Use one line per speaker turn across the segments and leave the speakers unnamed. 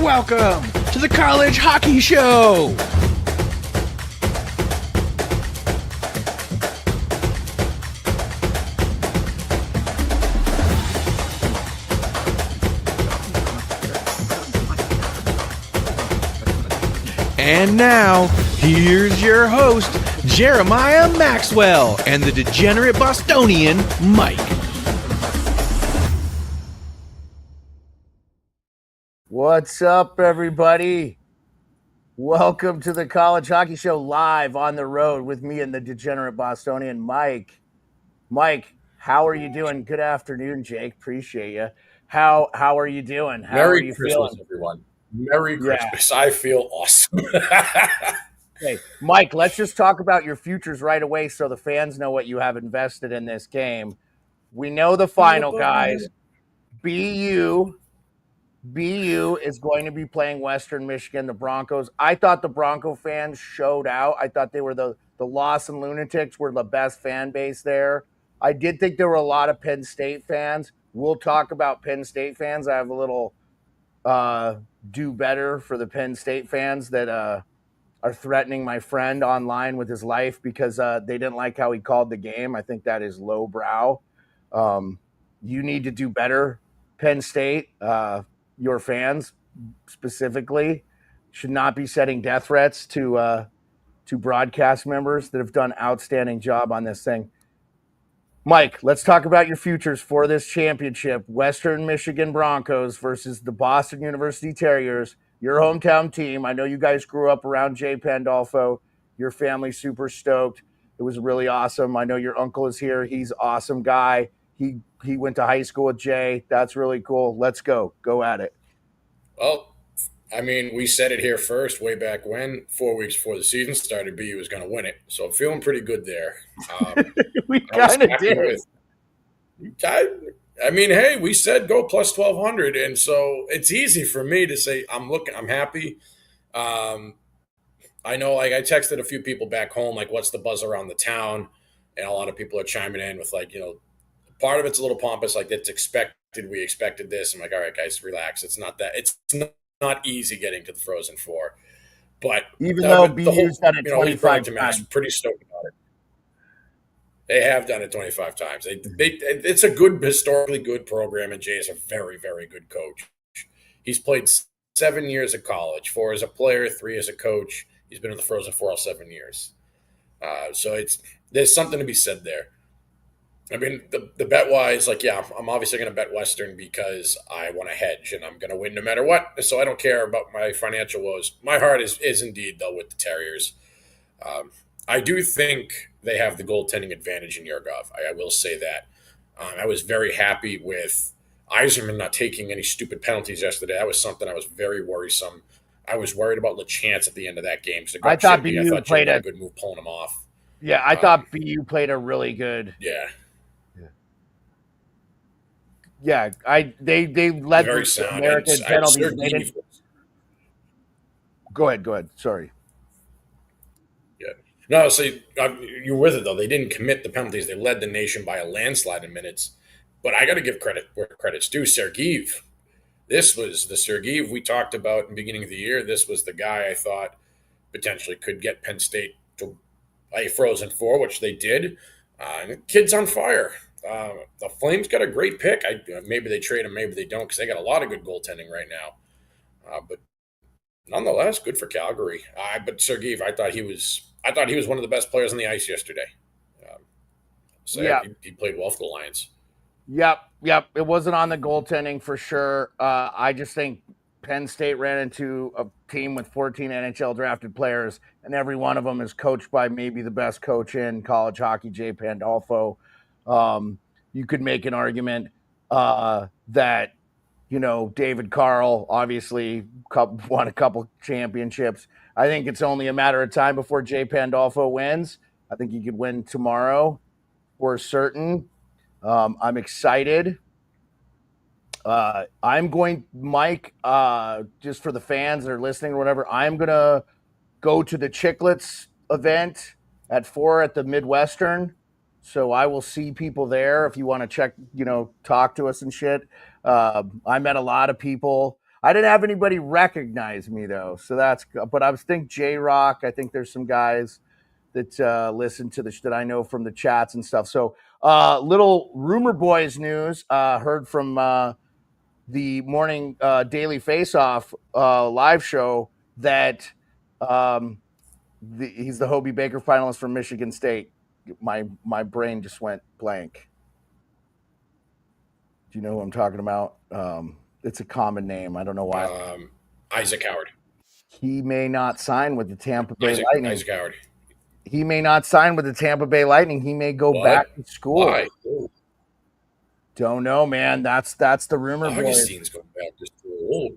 Welcome to the College Hockey Show. And now, here's your host, Jeremiah Maxwell, and the degenerate Bostonian, Mike.
What's up, everybody? Welcome to the College Hockey Show live on the road with me and the degenerate Bostonian, Mike. Mike, how are you doing? Good afternoon, Jake. Appreciate you. How are you doing? How are you
Christmas,
feeling?
everyone. Merry Christmas. I feel awesome.
Hey, Mike, let's just talk about your futures right away so the fans know what you have invested in this game. We know the final, guys. BU is going to be playing Western Michigan, the Broncos. I thought the Bronco fans showed out. I thought they were the Lawson Lunatics were the best fan base there. I did think there were a lot of Penn State fans. We'll talk about Penn State fans. I have a little do better for the Penn State fans that are threatening my friend online with his life because they didn't like how he called the game. I think that is lowbrow. You need to do better, Penn State. Your fans specifically should not be setting death threats to broadcast members that have done an outstanding job on this thing. Mike, let's talk about your futures for this championship. Western Michigan Broncos versus the Boston University Terriers, your hometown team. I know you guys grew up around Jay Pandolfo. Your family's super stoked. It was really awesome. I know your uncle is here. He's an awesome guy. He went to high school with Jay. That's really cool. Let's go. Go at it.
Well, I mean, we said it here first way back when, 4 weeks before the season started, BU was going to win it. So I'm feeling pretty good there.
We kind of did.
I mean, hey, we said go plus 1,200. And so it's easy for me to say I'm happy. I know, like, I texted a few people back home, like, what's the buzz around the town? And a lot of people are chiming in with, like, part of it's a little pompous, like, it's expected. We expected this. I'm like, all right, guys, relax. It's not that. It's not easy getting to the Frozen Four. But
even though BU's done it 25 times,
pretty stoked about it. They have done it 25 times. It's a good, historically good program, and Jay is a very, very good coach. He's played 7 years of college, 4 as a player, 3 as a coach. He's been in the Frozen Four all 7 years. So there's something to be said there. I mean, the bet-wise, like, yeah, I'm obviously going to bet Western because I want to hedge, and I'm going to win no matter what. So I don't care about my financial woes. My heart is indeed, though, with the Terriers. I do think they have the goaltending advantage in Yurgov. I will say that. I was very happy with Yzerman not taking any stupid penalties yesterday. That was something I was very worrisome. I was worried about LeChance at the end of that game.
I thought BU played
a good move pulling him off.
Yeah, I thought BU played a really good.
Yeah.
Yeah, they led the American penalties. Go ahead. Sorry.
Yeah. No, so you're with it, though. They didn't commit the penalties. They led the nation by a landslide in minutes. But I got to give credit where credit's due. Sergeev. This was the Sergeev we talked about in the beginning of the year. This was the guy I thought potentially could get Penn State to a Frozen Four, which they did. The kid's on fire. The Flames got a great pick. Maybe they trade him, maybe they don't, because they got a lot of good goaltending right now. But nonetheless, good for Calgary. But Sergeev, I thought he was one of the best players on the ice yesterday. He played well for the Lions.
Yep. It wasn't on the goaltending for sure. I just think Penn State ran into a team with 14 NHL drafted players, and every one of them is coached by maybe the best coach in college hockey, Jay Pandolfo. You could make an argument that, David Carl obviously won a couple championships. I think it's only a matter of time before Jay Pandolfo wins. I think he could win tomorrow for certain. I'm excited. I'm going, Mike, just for the fans that are listening or whatever, I'm going to go to the Chicklets event at 4 at the Midwestern. So I will see people there if you want to check, talk to us and shit. I met a lot of people. I didn't have anybody recognize me though, so that's. But I was think J Rock. I think there's some guys that listen to that I know from the chats and stuff. So, little Rumor Boys news. Heard from the morning Daily Face Off live show that he's the Hobie Baker finalist from Michigan State. My brain just went blank. Do you know who I'm talking about? It's a common name. I don't know why.
Isaac Howard.
He may not sign with the Tampa Bay Lightning.
Isaac Howard.
He may not sign with the Tampa Bay Lightning. He may go back to school.
Why?
Don't know, man. That's the rumor.
Augustine's going back to school.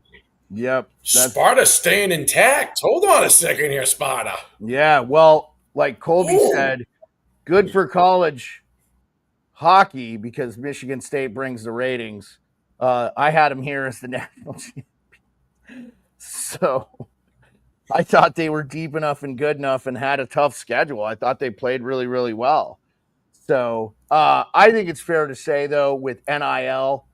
Yep.
Sparta's staying intact. Hold on a second here, Sparta.
Yeah, well, like Colby said, good for college hockey because Michigan State brings the ratings. I had him here as the national champion. So I thought they were deep enough and good enough and had a tough schedule. I thought they played really, really well. So I think it's fair to say, though, with NIL,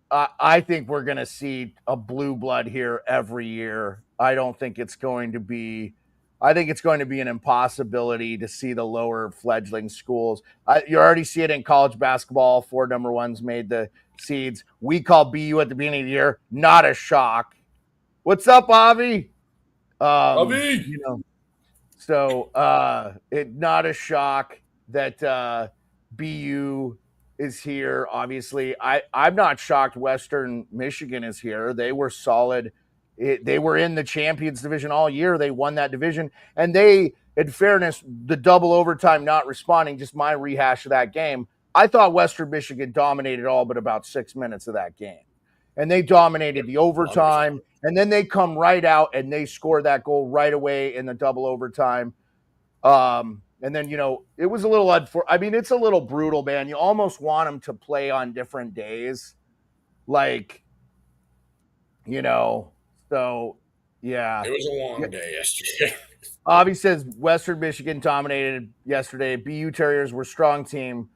I think we're going to see a blue blood here every year. I think it's going to be an impossibility to see the lower fledgling schools. You already see it in college basketball. 4 number ones made the seeds. We call BU at the beginning of the year. Not a shock. What's up, Avi?
Avi.
Not a shock that BU is here. Obviously, I'm not shocked Western Michigan is here. They were solid. They were in the Champions Division all year. They won that division. And they, in fairness, the double overtime not responding, just my rehash of that game, I thought Western Michigan dominated all but about 6 minutes of that game. And they dominated the overtime. And then they come right out and they score that goal right away in the double overtime. And then, it was a little it's a little brutal, man. You almost want them to play on different days. So, yeah.
It was a long day yesterday.
Avi says Western Michigan dominated yesterday. BU Terriers were a strong team.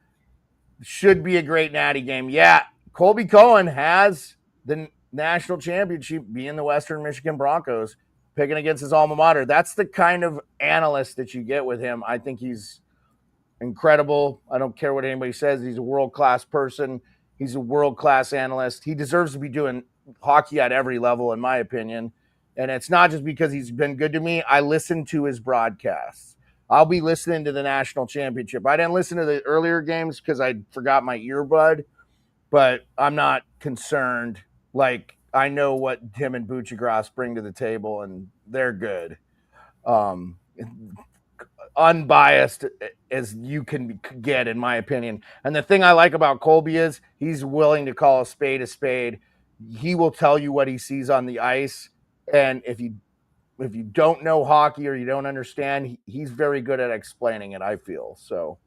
Should be a great natty game. Yeah, Colby Cohen has the national championship being the Western Michigan Broncos, picking against his alma mater. That's the kind of analyst that you get with him. I think he's incredible. I don't care what anybody says. He's a world-class person. He's a world-class analyst. He deserves to be doing hockey at every level, in my opinion. And it's not just because he's been good to me. I listen to his broadcasts. I'll be listening to the national championship. I didn't listen to the earlier games because I forgot my earbud, but I'm not concerned. I know what him and Buccigross bring to the table, and they're good. Unbiased as you can get, in my opinion. And the thing I like about Colby is he's willing to call a spade a spade. He will tell you what he sees on the ice. And if you don't know hockey or you don't understand, he's very good at explaining it, I feel. So,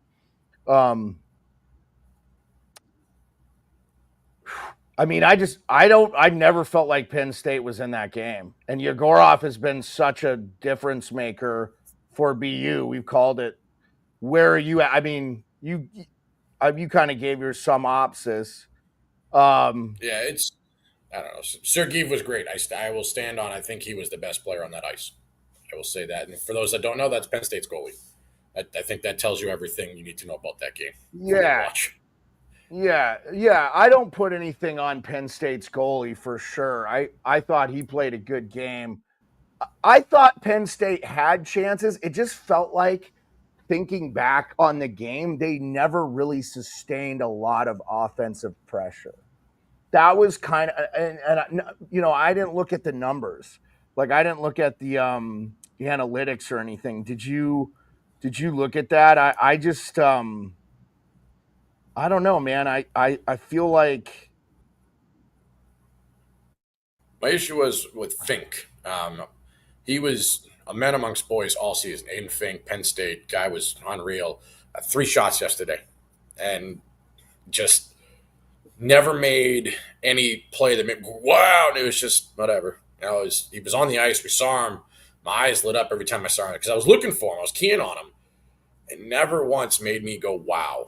I never felt like Penn State was in that game. And Yegorov has been such a difference maker for BU. We've called it. Where are you at? I mean, you kind of gave your synopsis.
I don't know. Sergeyev was great. I will stand on. I think he was the best player on that ice. I will say that. And for those that don't know, that's Penn State's goalie. I think that tells you everything you need to know about that game.
Yeah. Yeah. I don't put anything on Penn State's goalie for sure. I thought he played a good game. I thought Penn State had chances. It just felt like, thinking back on the game, they never really sustained a lot of offensive pressure. That was kind of, and I didn't look at the numbers. I didn't look at the analytics or anything. Did you look at that? I just, I don't know, man. I feel like
my issue was with Fink. He was a man amongst boys all season. Aiden Fink, Penn State guy, was unreal. 3 shots yesterday, and just never made any play that made wow. And it was just whatever. He was on the ice. We saw him. My eyes lit up every time I saw him because I was looking for him. I was keying on him. It never once made me go wow.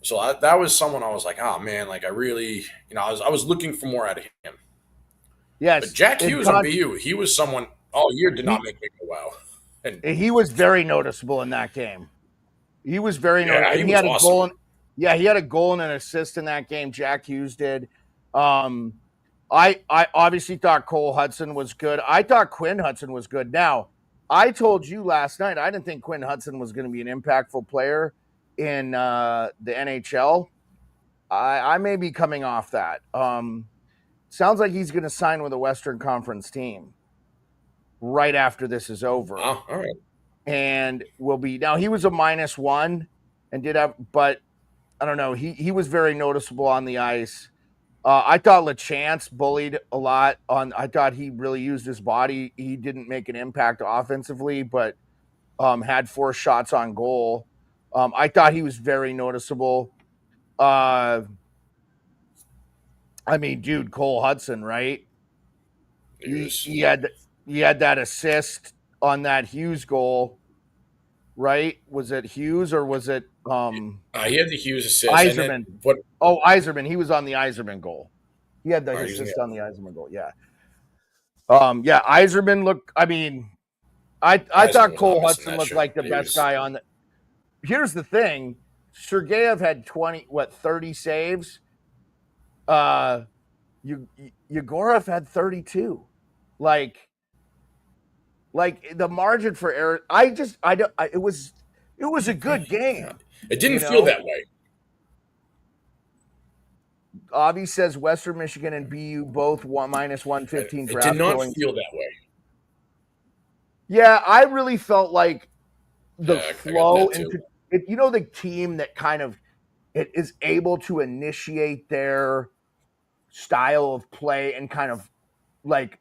So that was someone I was like, oh man, like I really, I was looking for more out of him. But
Yes,
Jack
in
Hughes on
con-
BU, he was someone all year did not
he
make me go wow. And
he was very noticeable in that game. He was very
yeah,
noticeable,
he
and he
was
had a
awesome.
goal. Yeah, he had a goal and an assist in that game. Jack Hughes did. Um, I obviously thought Cole Hudson was good. I thought Quinn Hudson was good. Now, I told you last night I didn't think Quinn Hudson was going to be an impactful player in the NHL. I may be coming off that. Sounds like he's going to sign with a Western Conference team right after this is over,
Oh, all right.
and will be now. He was a -1 and did have, but I don't know. He was very noticeable on the ice. I thought LaChance bullied a lot on. I thought he really used his body. He didn't make an impact offensively, but had 4 shots on goal. I thought he was very noticeable. Uh, I mean, dude, Cole Hudson, right?
He
He
was.
he had he had that assist on that Hughes goal, right? Was it Hughes or was it
He had the Hughes assist, and then
Iserman?
what?
Oh, Iserman. He was on the Iserman goal. He had the
Using
assist
it.
on the Iserman goal. Yeah. Yeah, Iserman looked. I mean, I
Heisman
thought
was not
Cole
missing
Hudson
that
looked
shot.
like the
He
best
was.
guy on the. Here's the thing: Sergeyev had 30 saves. Uh, Yegorov had 32. Like, the margin for error. I don't. It was a good
Yeah.
game.
It
You
didn't feel
know,
that way.
Avi says Western Michigan and BU both -115
It did
draft
not
killings.
feel that way.
Yeah, I really felt like the
Yeah, I got
flow
that too.
into it. The team that kind of it is able to initiate their style of play and kind of like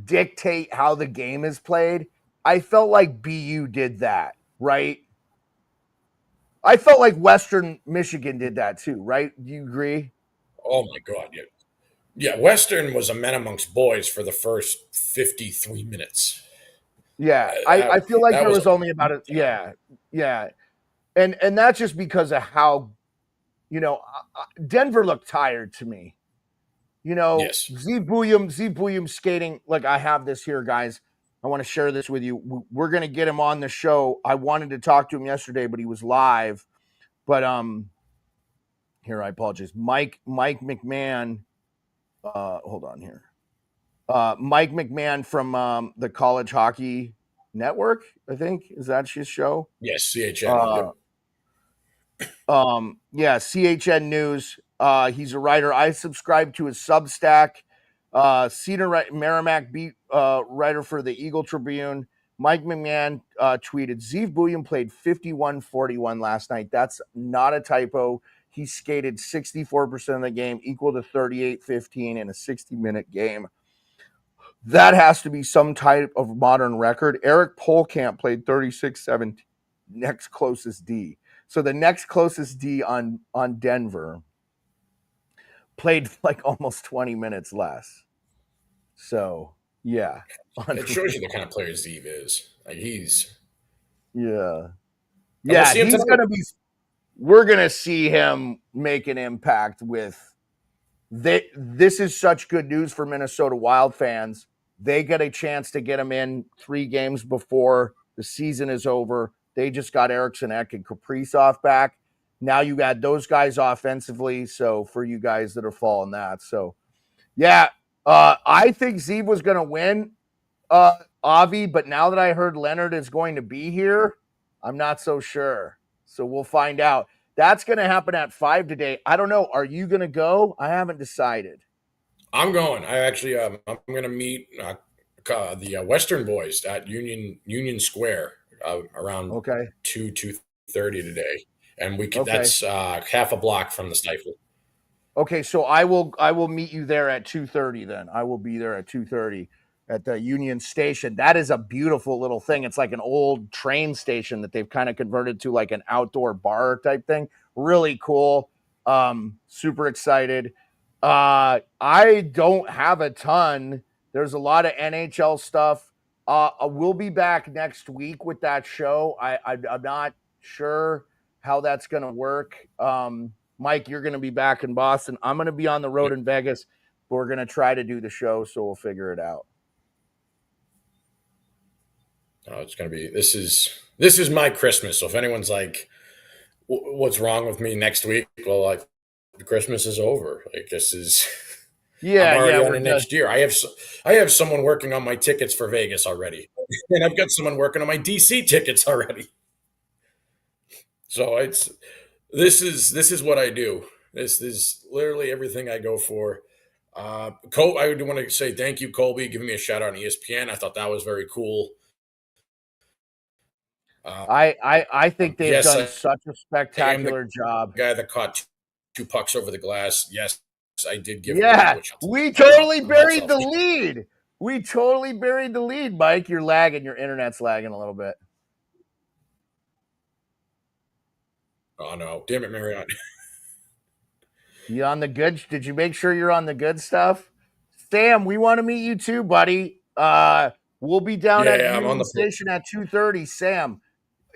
dictate how the game is played. I felt like BU did that, right? I felt like Western Michigan did that too, right? Do you agree?
Oh my God, yeah. Yeah, Western was a man amongst boys for the first 53 minutes.
Yeah, I
That,
feel like
that
there
was a
was only about
beat
a
down.
yeah, and that's just because of how Denver looked tired to me.
Yes.
Z Bouillon skating. Like, I have this here, guys. I want to share this with you. We're gonna get him on the show. I wanted to talk to him yesterday, but he was live. But here, I apologize. Mike McMahon. Hold on here. Mike McMahon from the College Hockey Network. I think is that his show.
Yes, CHN.
Uh,
Yep.
yeah, CHN News. He's a writer. I subscribe to his Substack. Cedar Merrimack beat writer for the Eagle Tribune. Mike McMahon tweeted, Zeev Bouillon played 51-41 last night. That's not a typo. He skated 64% of the game, equal to 38-15 in a 60-minute game. That has to be some type of modern record. Eric Polkamp played 36-17, next closest D. So the next closest D on Denver played like almost 20 minutes less. So, yeah.
It shows you the kind of player Zeev is. Like
Yeah.
and we'll
Yeah,
see him
he's going
tonight.
to be we're going to see him make an impact with this is such good news for Minnesota Wild fans. They get a chance to get him in 3 games before the season is over. They just got Eriksson Ek and Kaprizov back. Now you got those guys offensively. So for you guys that are following that. So, yeah, I think Zeev was going to win, Avi, but now that I heard Leonard is going to be here, I'm not so sure. So we'll find out. That's going to happen at 5 today. I don't know. Are you going to go? I haven't decided.
I'm going. I actually, I'm going to meet the Western boys at Union Square around
Okay.
2:30 today, and we could.
Okay.
That's half a block from the Stifle.
Okay, so I will meet you there at 2:30 then. I will be there at 2:30 at the Union Station. That is a beautiful little thing. It's like an old train station that they've kind of converted to like an outdoor bar type thing. Really cool. Super excited. I don't have a ton. There's a lot of NHL stuff. We'll be back next week with that show. I'm not sure. how that's going to work. Mike, you're going to be back in Boston. I'm going to be on the road in Vegas. But we're going to try to do the show, so we'll figure it out.
Oh, it's going to be this is my Christmas. So if anyone's like, what's wrong with me next week? Well, like, Christmas is over. Like, this is
Yeah,
I'm already
yeah,
on the next year. I have someone working on my tickets for Vegas already, and I've got someone working on my DC tickets already. So this is what I do. This is literally everything I go for. Cole, I do want to say thank you, Colby, giving me a shout out on ESPN. I thought that was very cool.
I think they've
yes,
done such a spectacular job.
Guy that caught two pucks over the glass. Yes, I did give.
Yeah, we totally buried the lead. We totally buried the lead, Mike. You're lagging. Your internet's lagging a little bit.
Oh no! Damn it, Marion.
You on the good? Did you make sure you're on the good stuff? Sam, we want to meet you too, buddy. We'll be down at Union Station at 2:30. Sam,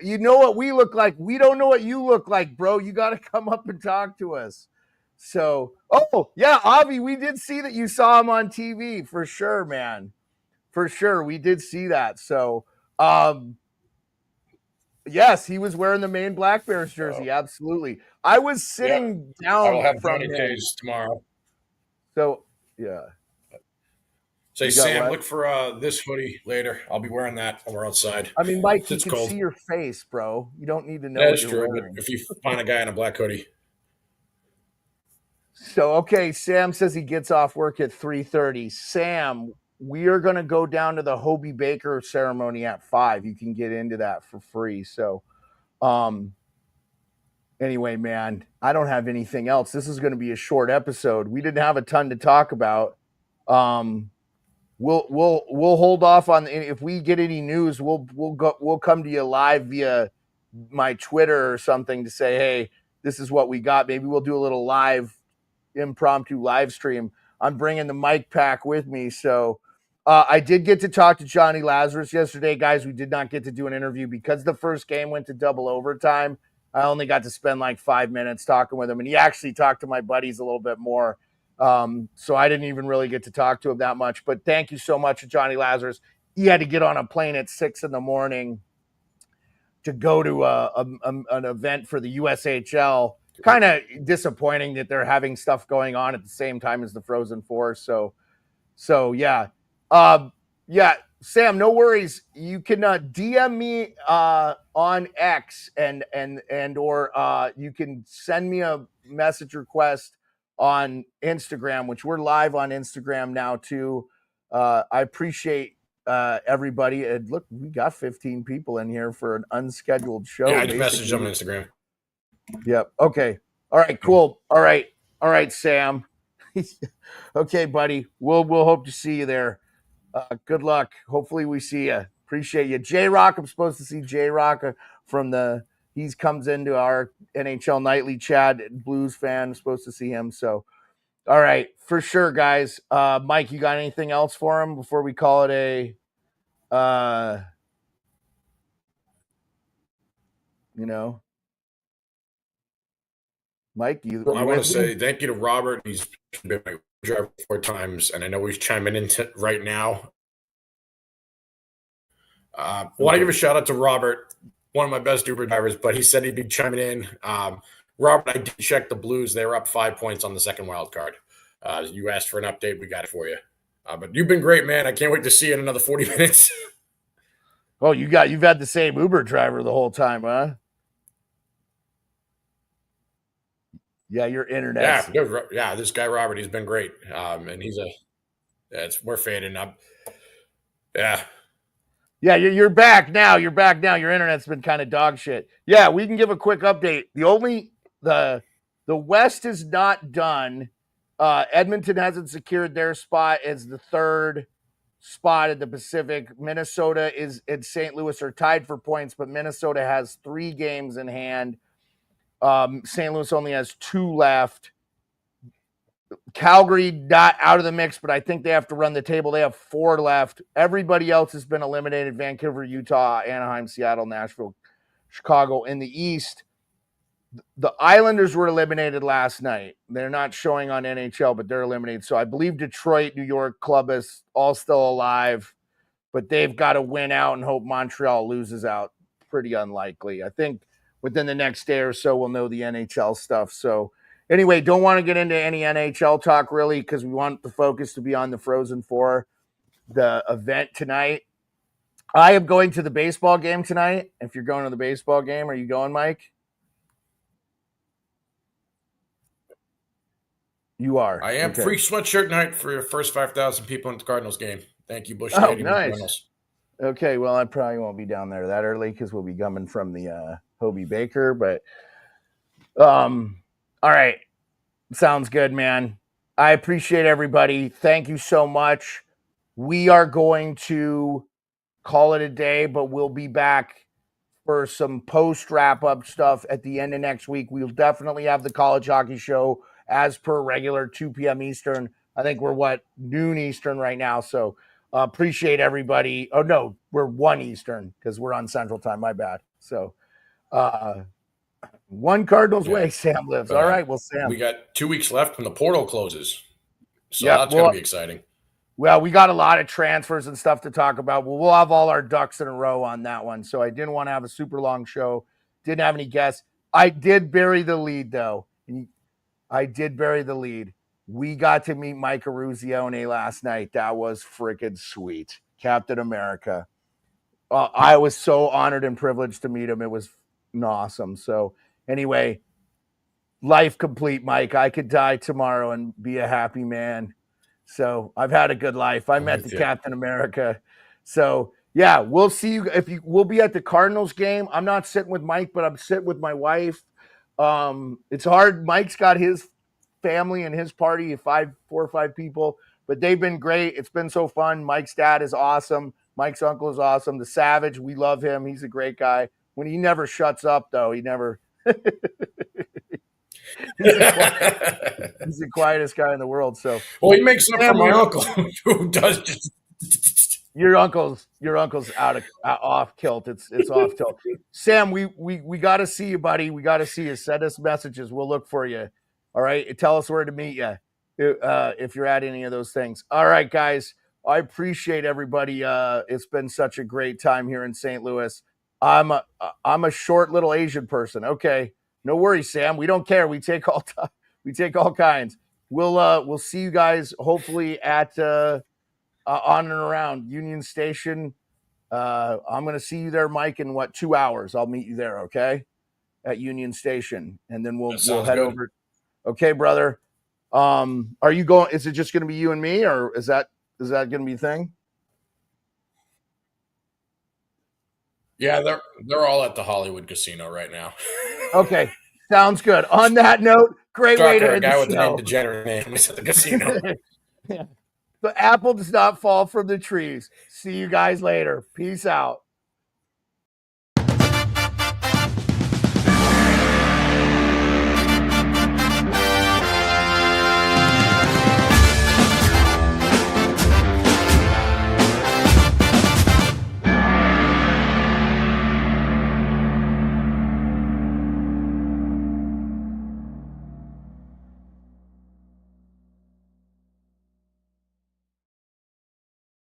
you know what we look like. We don't know what you look like, bro. You got to come up and talk to us. So, oh, yeah, Avi, we did see that you saw him on TV for sure, man. For sure. We did see that. So, yes, he was wearing the Maine Black Bears jersey. Absolutely. I was sitting down.
I will have
from
Johnny Days tomorrow.
So, yeah.
Say, Sam, what? Look for this hoodie later. I'll be wearing that when we're outside.
I mean, Mike, you can see your face, bro. You don't need to know.
That's true. Wearing. If you find a guy in a black hoodie.
So, okay, Sam says he gets off work at 3:30. Sam, we are going to go down to the Hobie Baker ceremony at 5. You can get into that for free. So, anyway, man, I don't have anything else. This is going to be a short episode. We didn't have a ton to talk about. We'll hold off on if we get any news. We'll come to you live via my Twitter or something to say, hey, this is what we got. Maybe we'll do a little impromptu live stream. I'm bringing the mic pack with me. So I did get to talk to Johnny Lazarus yesterday, guys. We did not get to do an interview because the first game went to double overtime. I only got to spend like 5 minutes talking with him, and he actually talked to my buddies a little bit more. So I didn't even really get to talk to him that much, but thank you so much to Johnny Lazarus. He had to get on a plane at 6 a.m. to go to an event for the USHL. Kind of disappointing that they're having stuff going on at the same time as the Frozen Four. So yeah. Sam, no worries. You can DM me on X and or you can send me a message request on Instagram, which we're live on Instagram now too. I appreciate everybody. And look, we got 15 people in here for an unscheduled show.
Yeah, I just messaged them on Instagram.
Yep. Okay. All right. Cool. All right, Sam. Okay, buddy. We'll hope to see you there. Good luck. Hopefully we see you. Appreciate you. J-Rock, I'm supposed to see J-Rock he comes into our NHL Nightly chat. Blues fan. I'm supposed to see him. So, all right, for sure, guys. Mike, you got anything else for him before we call it a, Mike, I
want to say thank you to Robert. He's been my driver 4 times, and I know he's chiming in right now. I want to give a shout out to Robert, one of my best Uber drivers, but he said he'd be chiming in. Robert, I did check the Blues. They were up 5 points on the second wild card. You asked for an update. We got it for you. But you've been great, man. I can't wait to see you in another 40 minutes.
Oh, you've had the same Uber driver the whole time, huh? Yeah, your internet.
Yeah, this guy Robert, he's been great, and we're fading up. Yeah,
you're back now. Your internet's been kind of dog shit. Yeah, we can give a quick update. The West is not done. Edmonton hasn't secured their spot as the 3rd spot in the Pacific. Minnesota and St. Louis are tied for points, but Minnesota has 3 games in hand. St. Louis only has 2 left. Calgary not out of the mix, but I think they have to run the table. They have 4 left. Everybody else has been eliminated. Vancouver, Utah, Anaheim, Seattle, Nashville, Chicago in the East. the Islanders were eliminated last night. They're not showing on NHL, but they're eliminated. So I believe Detroit, New York, Columbus, all still alive, but they've got to win out and hope Montreal loses out. Pretty unlikely. I think within the next day or so, we'll know the NHL stuff. So anyway, don't want to get into any NHL talk really because we want the focus to be on the Frozen Four, the event tonight. I am going to the baseball game tonight. If you're going to the baseball game, are you going, Mike? You are.
I am.
Okay.
Free sweatshirt night for your first 5,000 people at the Cardinals game. Thank you, Busch
Oh,
Stadium.
nice.
Cardinals.
Okay, well, I probably won't be down there that early because we'll be coming from the Hobie Baker. But all right, sounds good, man. I appreciate everybody. Thank you so much. We are going to call it a day, but we'll be back for some post wrap-up stuff at the end of next week. We'll definitely have the college hockey show as per regular, 2 p.m. Eastern. I think we're, noon Eastern right now, so appreciate everybody. Oh, no, we're 1 Eastern because we're on Central Time. My bad. So one Cardinals way, Sam lives. All right, well, Sam.
We got 2 weeks left when the portal closes, so
Yep,
that's going to be exciting.
Well, we got a lot of transfers and stuff to talk about. Well, we'll have all our ducks in a row on that one. So I didn't want to have a super long show. Didn't have any guests. I did bury the lead, though. We got to meet Mike Eruzione last night. That was freaking sweet. Captain America. I was so honored and privileged to meet him. It was awesome. So anyway, life complete, Mike. I could die tomorrow and be a happy man. So I've had a good life. I met the Captain America. So yeah, we'll see you. We'll be at the Cardinals game. I'm not sitting with Mike, but I'm sitting with my wife. It's hard. Mike's got his family and his party, 4 or 5 people, but they've been great. It's been so fun. Mike's dad is awesome. Mike's uncle is awesome. The Savage, we love him. He's a great guy. When he never shuts up, though, he never. He's the quietest guy in the world. So,
well, he makes up for my uncle, who does just.
Your uncle's off kilt. It's off tilt. Sam, we got to see you, buddy. We got to see you. Send us messages. We'll look for you. All right. Tell us where to meet you if you're at any of those things. All right, guys. I appreciate everybody. It's been such a great time here in St. Louis. I'm a short little Asian person. Okay. No worries, Sam. We don't care. We take all kinds. We'll see you guys hopefully at on and around Union Station. I'm going to see you there, Mike, in 2 hours. I'll meet you there, okay? At Union Station, and then we'll head over. Okay, brother. Are you going? Is it just going to be you and me, or is that going to be a thing?
Yeah, they're all at the Hollywood Casino right now.
Okay, sounds good. On that note, great way to end the show. A guy with the name
degenerate name is at the casino.
Yeah. The apple does not fall from the trees. See you guys later. Peace out.